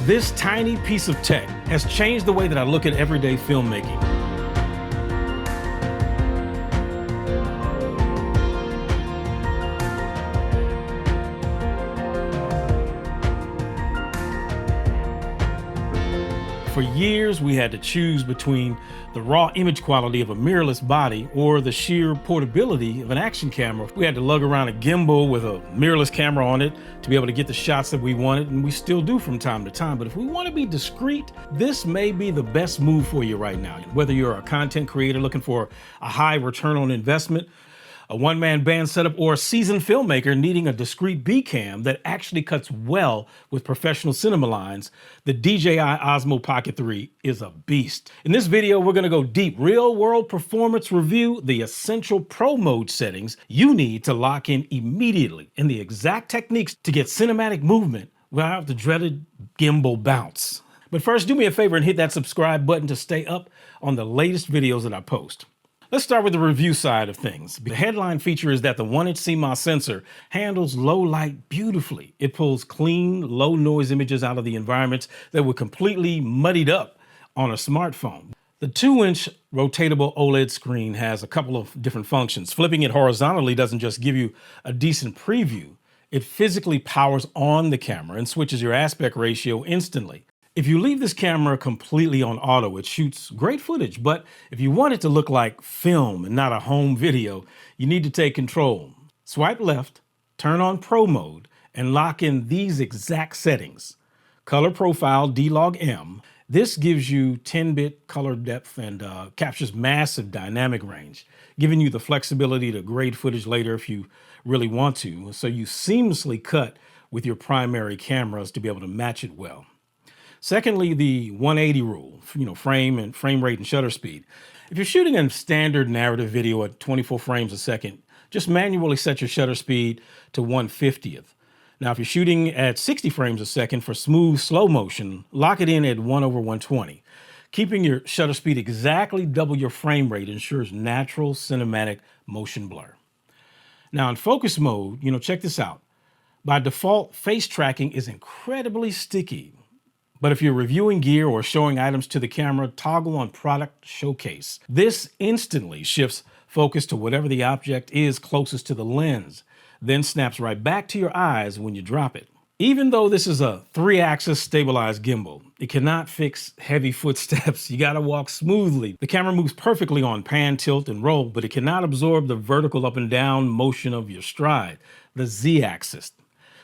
This tiny piece of tech has changed the way that I look at everyday filmmaking. For years, we had to choose between the raw image quality of a mirrorless body or the sheer portability of an action camera. We had to lug around a gimbal with a mirrorless camera on it to be able to get the shots that we wanted, and we still do from time to time. But if we want to be discreet, this may be the best move for you right now. Whether you're a content creator looking for a high return on investment, a one-man band setup, or a seasoned filmmaker needing a discreet B-cam that actually cuts well with professional cinema lines, the DJI Osmo Pocket 3 is a beast. In this video, we're gonna go deep, real-world performance review, the essential pro mode settings you need to lock in immediately, and the exact techniques to get cinematic movement without the dreaded gimbal bounce. But first, do me a favor and hit that subscribe button to stay up on the latest videos that I post. Let's start with the review side of things. The headline feature is that the 1-inch CMOS sensor handles low light beautifully. It pulls clean, low noise images out of the environments that were completely muddied up on a smartphone. The 2-inch rotatable OLED screen has a couple of different functions. Flipping it horizontally doesn't just give you a decent preview. It physically powers on the camera and switches your aspect ratio instantly. If you leave this camera completely on auto, it shoots great footage, but if you want it to look like film and not a home video, you need to take control. Swipe left, turn on Pro mode, and lock in these exact settings. Color profile D-Log M. This gives you 10-bit color depth and captures massive dynamic range, giving you the flexibility to grade footage later if you really want to, so you seamlessly cut with your primary cameras to be able to match it well. Secondly, the 180 rule, frame rate and shutter speed. If you're shooting a standard narrative video at 24 frames a second, just manually set your shutter speed to 1/50th. Now, if you're shooting at 60 frames a second for smooth slow motion, lock it in at 1/120. Keeping your shutter speed exactly double your frame rate ensures natural cinematic motion blur. Now, in focus mode, check this out. By default, face tracking is incredibly sticky. But if you're reviewing gear or showing items to the camera, toggle on Product Showcase. This instantly shifts focus to whatever the object is closest to the lens, then snaps right back to your eyes when you drop it. Even though this is a 3-axis stabilized gimbal, it cannot fix heavy footsteps. You gotta walk smoothly. The camera moves perfectly on pan, tilt, and roll, but it cannot absorb the vertical up and down motion of your stride, the Z-axis.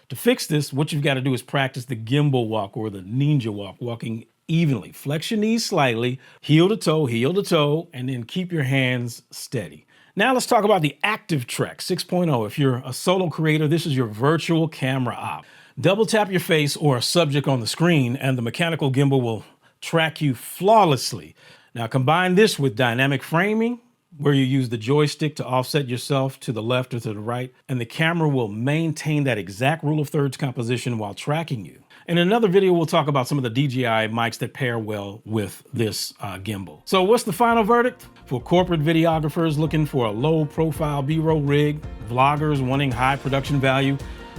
To fix this, what you've got to do is practice the gimbal walk or the ninja walk, walking evenly. Flex your knees slightly, heel to toe, and then keep your hands steady. Now let's talk about the Active Track 6.0. If you're a solo creator, this is your virtual camera op. Double tap your face or a subject on the screen and the mechanical gimbal will track you flawlessly. Now combine this with dynamic framing, where you use the joystick to offset yourself to the left or to the right, and the camera will maintain that exact rule of thirds composition while tracking you. In another video, we'll talk about some of the DJI mics that pair well with this gimbal. So what's the final verdict? For corporate videographers looking for a low-profile B-roll rig, vloggers wanting high production value,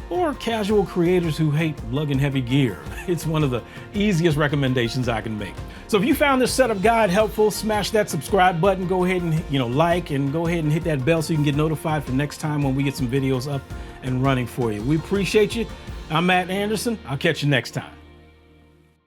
or casual creators who hate lugging heavy gear, it's one of the easiest recommendations I can make. So if you found this setup guide helpful, smash that subscribe button, go ahead and like, and go ahead and hit that bell so you can get notified for next time when we get some videos up and running for you. We appreciate you. I'm Matt Anderson. I'll catch you next time.